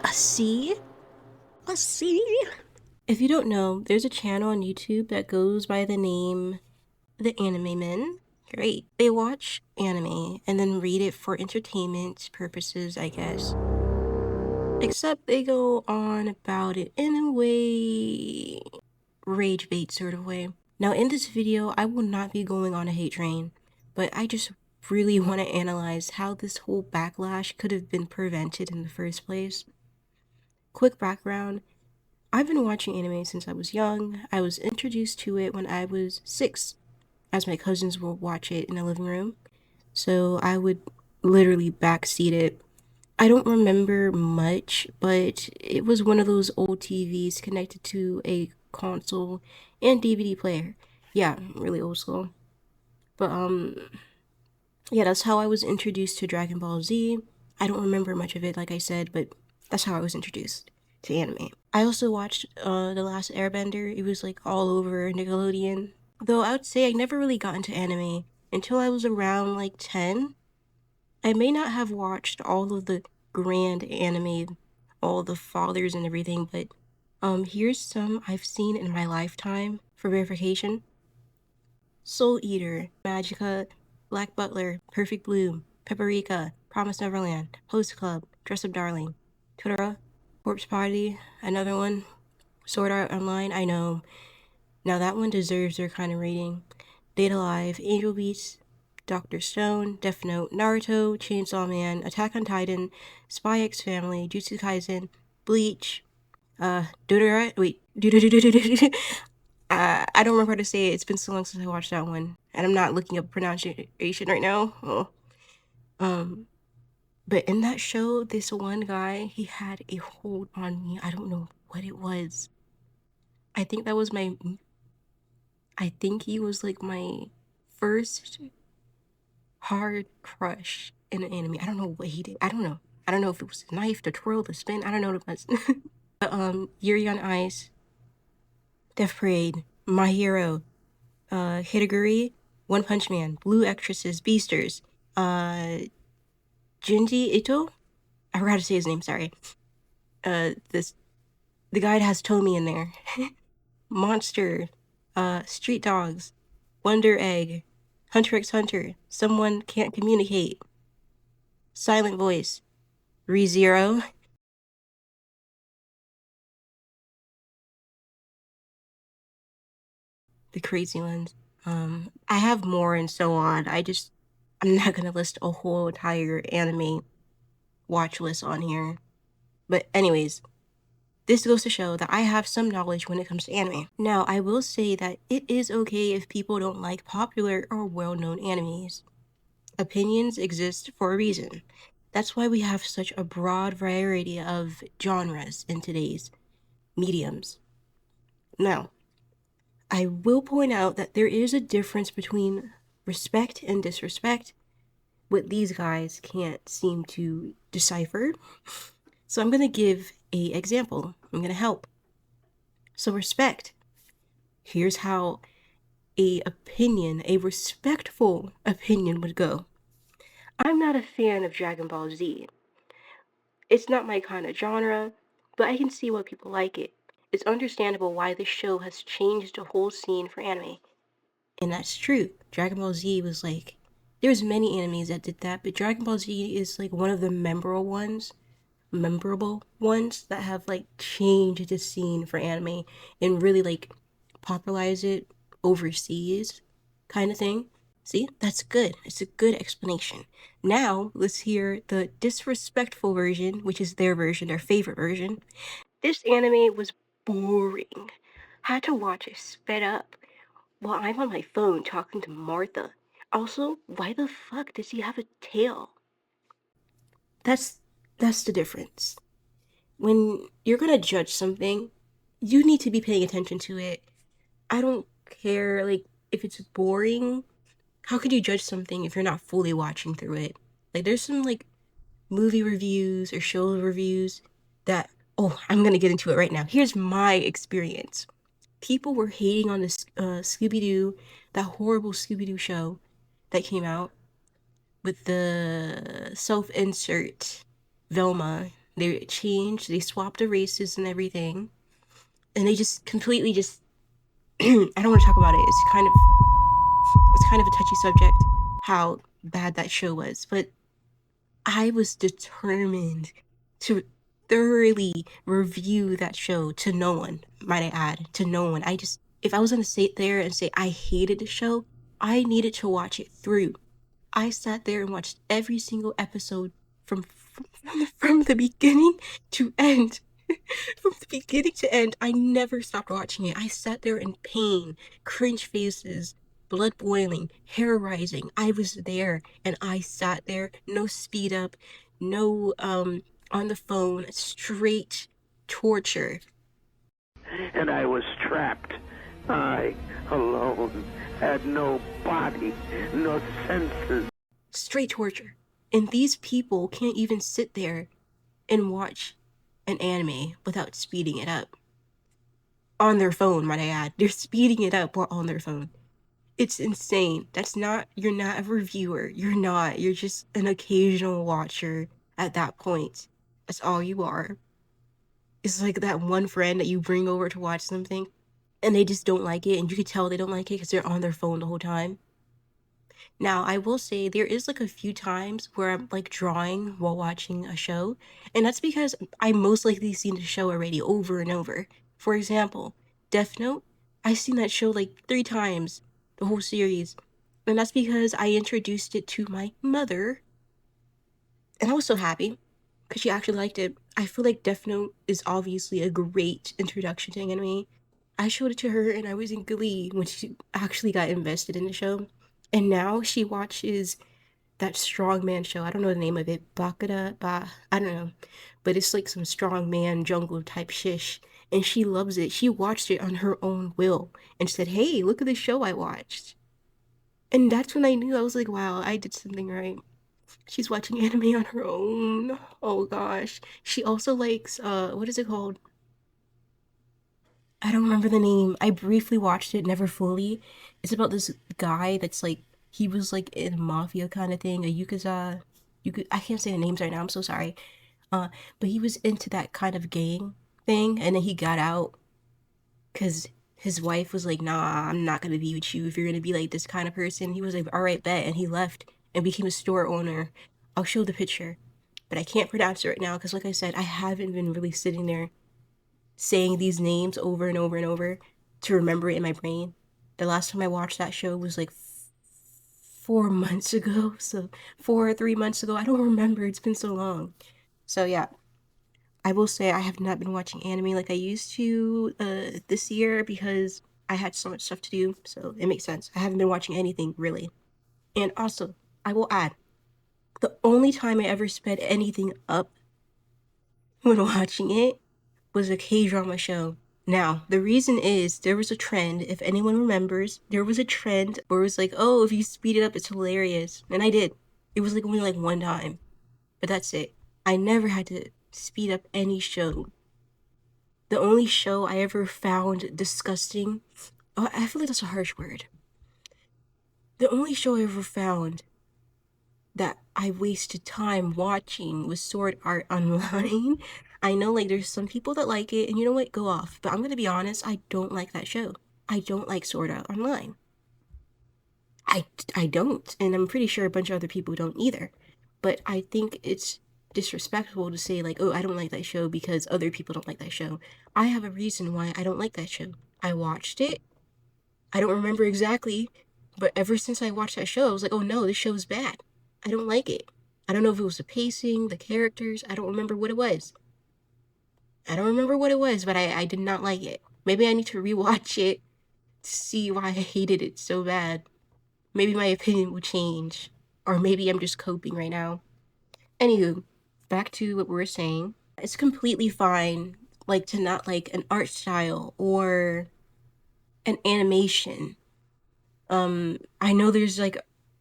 A C? A C? If you don't know, there's a channel on YouTube that goes by the name The Anime Men. Great. They watch anime and then read it for entertainment purposes, I guess. Except they go on about it in a way, rage bait sort of way. Now in this video, I will not be going on a hate train, but I just really want to analyze how this whole backlash could have been prevented in the first place. Quick background, I've been watching anime since I was young. I was introduced to it when I was 6, as my cousins would watch it in the living room. So I would literally backseat it. I don't remember much, but it was one of those old TVs connected to a console and DVD player. Yeah, really old school. But yeah, that's how I was introduced to Dragon Ball Z. I don't remember much of it, like I said, but that's how I was introduced to anime. I also watched The Last Airbender. It was like all over Nickelodeon. Though I would say I never really got into anime until I was around like 10. I may not have watched all of the grand anime, all the fathers and everything, but here's some I've seen in my lifetime for verification. Soul Eater, Magica, Black Butler, Perfect Bloom, Paprika, Promise Neverland, Host Club, Dress Up Darling, Totoro, Corpse Party, another one, Sword Art Online, I know. Now that one deserves their kind of rating. Date Alive, Angel Beats, Dr. Stone, Death Note, Naruto, Chainsaw Man, Attack on Titan, Spy X Family, Jutsu Kaisen, Bleach, Dodora, wait, I don't remember how to say it. It's been so long since I watched that one, and I'm not looking up pronunciation right now. Oh. But in that show, this one guy, he had a hold on me. I don't know what it was. I think that was my. I think he was like my first hard crush in an anime. I don't know what he did. I don't know. I don't know if it was the knife, the twirl, the spin. I don't know what it was. But Yuri on Ice, Death Parade, My Hero, Hitaguri, One Punch Man, Blue Exorcist, Beasters, uh, Junji Ito. I forgot to say his name. Sorry. This the guy that has Tommy in there. Monster, Street Dogs, Wonder Egg, Hunter x Hunter, Someone Can't Communicate, Silent Voice, ReZero, the crazy ones. I have more and so on. I'm not gonna list a whole entire anime watch list on here. But anyways, this goes to show that I have some knowledge when it comes to anime. Now, I will say that it is okay if people don't like popular or well-known animes. Opinions exist for a reason. That's why we have such a broad variety of genres in today's mediums. Now, I will point out that there is a difference between respect and disrespect, what these guys can't seem to decipher. So I'm going to give a example. I'm going to help. So respect. Here's how a respectful opinion would go. I'm not a fan of Dragon Ball Z. It's not my kind of genre, but I can see why people like it. It's understandable why this show has changed the whole scene for anime. And that's true. Dragon Ball Z was like, there's many animes that did that, but Dragon Ball Z is like one of the memorable ones that have like changed the scene for anime and really like popularize it overseas kind of thing. See, that's good. It's a good explanation. Now, let's hear the disrespectful version, which is their version, their favorite version. This anime was boring. Had to watch it sped up while I'm on my phone talking to Martha. Also, why the fuck does he have a tail? That's that's the difference. When you're gonna judge something, you need to be paying attention to it. I don't care like if it's boring. How could you judge something if you're not fully watching through it? Like there's some like movie reviews or show reviews that I'm gonna get into it right now. Here's my experience. People were hating on this Scooby Doo, that horrible Scooby Doo show that came out with the self insert Velma. They changed, they swapped the races and everything, and they just completely just I don't want to talk about it. It's kind of a touchy subject how bad that show was, but I was determined to thoroughly review that show to no one, might I add, to no one. If I was gonna sit there and say I hated the show, I needed to watch it through. I sat there and watched every single episode from the beginning to end. From the beginning to end, I never stopped watching it. I sat there in pain, cringe faces, blood boiling, hair rising. I was there and I sat there, no speed up, no on the phone, straight torture. And I was trapped. I, alone, had no body, no senses. Straight torture. And these people can't even sit there and watch an anime without speeding it up. On their phone, might I add. They're speeding it up while on their phone. It's insane. You're not a reviewer. You're just an occasional watcher at that point. That's all you are. It's like that one friend that you bring over to watch something and they just don't like it, and you can tell they don't like it because they're on their phone the whole time. Now, I will say there is like a few times where I'm like drawing while watching a show, and that's because I most likely seen the show already over and over. For example, Death Note, I've seen that show like 3 times, the whole series, and that's because I introduced it to my mother, and I was so happy because she actually liked it. I feel like Death Note is obviously a great introduction to anime. I showed it to her and I was in glee when she actually got invested in the show. And now she watches that strongman show. I don't know the name of it. I don't know. But it's like some strongman jungle type shish. And she loves it. She watched it on her own will and said, "Hey, look at the show I watched." And that's when I knew. I was like, wow, I did something right. She's watching anime on her own. Oh gosh. She also likes what is it called? I don't remember the name. I briefly watched it, never fully. It's about this guy that's like he was like in a mafia kind of thing, a Yakuza. I can't say the names right now, I'm so sorry. Uh but he was into that kind of gang thing and then he got out because his wife was like, "Nah, I'm not gonna be with you if you're gonna be like this kind of person." He was like, "All right, bet," and he left and became a store owner. I'll show the picture, but I can't pronounce it right now because, like I said, I haven't been really sitting there saying these names over and over and over to remember it in my brain. The last time I watched that show was like 4 months ago, so 4 or 3 months ago. I don't remember. It's been so long. So yeah, I will say I have not been watching anime like I used to this year because I had so much stuff to do, so it makes sense. I haven't been watching anything really. And also, I will add, the only time I ever sped anything up when watching it was a K-drama show. Now, the reason is there was a trend, if anyone remembers, there was a trend where it was like, oh, if you speed it up, it's hilarious. And I did. It was like only like one time. But that's it. I never had to speed up any show. The only show I ever found disgusting, oh, I feel like that's a harsh word. The only show I ever found that I wasted time watching was Sword Art Online. I know like there's some people that like it, and you know what? Go off. But I'm gonna be honest, I don't like that show. I don't like Sword Art Online. I don't, and I'm pretty sure a bunch of other people don't either. But I think it's disrespectful to say like, oh, I don't like that show because other people don't like that show. I have a reason why I don't like that show. I watched it. I don't remember exactly, but ever since I watched that show, I was like, oh no, this show is bad. I don't like it. I don't know if it was the pacing, the characters. I don't remember what it was. I don't remember what it was, but I did not like it. Maybe I need to rewatch it to see why I hated it so bad. Maybe my opinion will change. Or maybe I'm just coping right now. Anywho, back to what we were saying. It's completely fine, like, to not like an art style or an animation. I know there's like,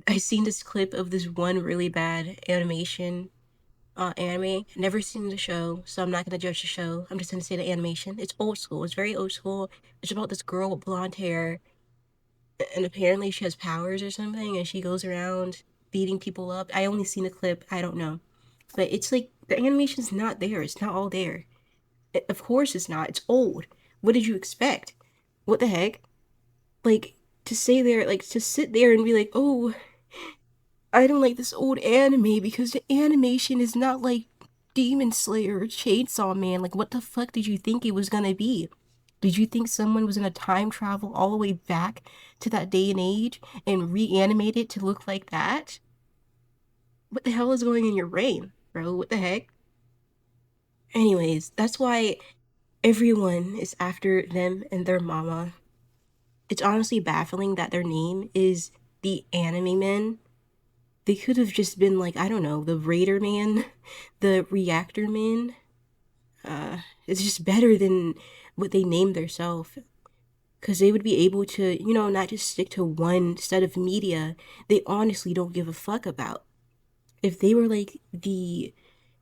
I seen this clip of this one really bad animation anime. Never seen the show, so I'm not gonna judge the show. I'm just gonna say the animation. It's old school. It's very old school. It's about this girl with blonde hair, and apparently she has powers or something, and she goes around beating people up. I only seen a clip. I don't know. but it's like the animation's not there. It's not all there. Of course it's not. It's old. What did you expect? What the heck? Like, to sit there and be like, oh, I don't like this old anime because the animation is not like Demon Slayer or Chainsaw Man. Like, what the fuck did you think it was gonna be? Did you think someone was gonna time travel all the way back to that day and age and reanimate it to look like that? What the hell is going in your brain, bro? What the heck? Anyways, that's why everyone is after them and their mama. It's honestly baffling that their name is the Anime Men. They could have just been like, I don't know, the Raider Man, the Reactor Man. It's just better than what they named themselves. Because they would be able to, not just stick to one set of media they honestly don't give a fuck about. If they were like the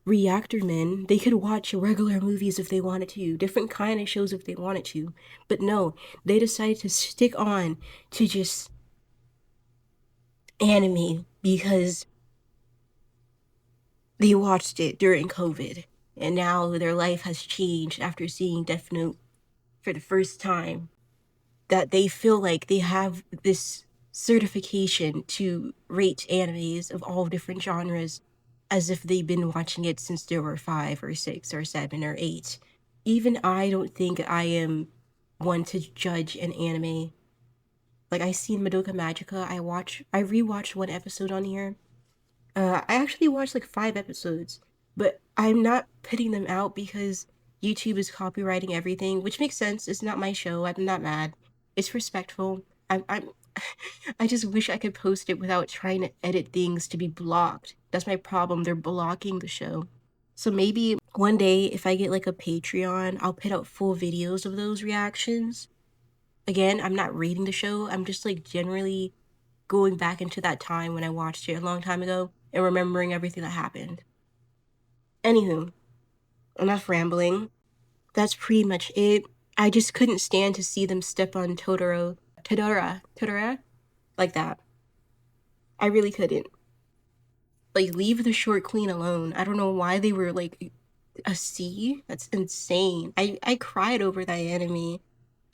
Reactor Men, they could watch regular movies if they wanted to, different kind of shows if they wanted to. But no, they decided to stick on to just anime because they watched it during COVID. And now their life has changed after seeing Death Note for the first time. That they feel like they have this certification to rate animes of all different genres as if they've been watching it since they were 5 or 6 or 7 or 8. Even I don't think I am one to judge an anime. Like, I seen Madoka Magica. I rewatched one episode on here. I actually watched like 5 episodes, but I'm not putting them out because YouTube is copywriting everything, which makes sense. It's not my show. I'm not mad. It's respectful. I'm I just wish I could post it without trying to edit things to be blocked. That's my problem. They're blocking the show. So maybe one day if I get like a Patreon, I'll put out full videos of those reactions. Again, I'm not rating the show. I'm just like generally going back into that time when I watched it a long time ago and remembering everything that happened. Anywho, enough rambling. That's pretty much it. I just couldn't stand to see them step on Todora, like that. I really couldn't. Like, leave the short queen alone. I don't know why they were like a C. That's insane. I cried over that anime.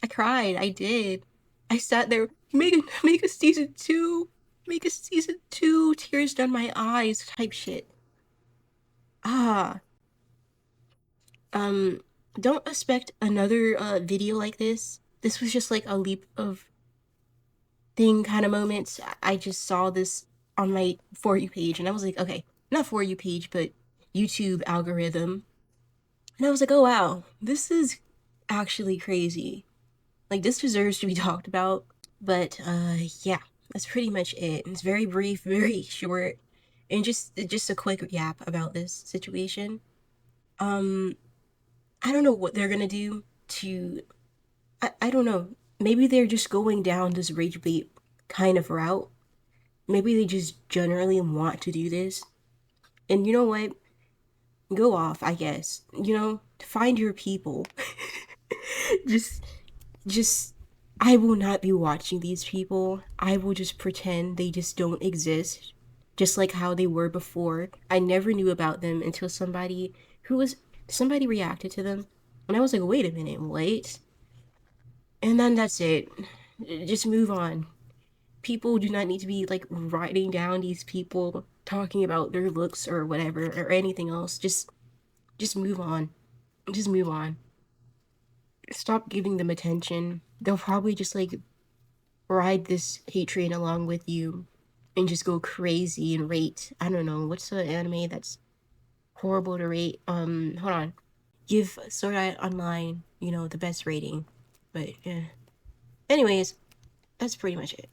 I cried. I did. I sat there. Make a season 2. Make a season 2. Tears down my eyes. Type shit. Ah. Um. Don't expect another video like this. This was just like a leap of thing kind of moments. I just saw this on my For You page and I was like, okay, not For You page, but YouTube algorithm. And I was like, oh wow, this is actually crazy. Like, this deserves to be talked about. But yeah, that's pretty much it. It's very brief, very short, and just a quick yap about this situation. Um, I don't know what they're gonna do to. I don't know. Maybe they're just going down this rage bait kind of route. Maybe they just generally want to do this. And you know what? Go off, I guess. Find your people. just just I will not be watching these people. I will just pretend they just don't exist. Just like how they were before. I never knew about them until somebody reacted to them. And I was like, wait a minute, wait. And then that's it. Just move on. People do not need to be like writing down these people talking about their looks or whatever or anything else. Just move on. Just move on. Stop giving them attention. They'll probably just like ride this hate train along with you and just go crazy and rate. I don't know, what's the anime that's horrible to rate? Hold on. Give Sword Art Online, the best rating. But yeah. Anyways, that's pretty much it.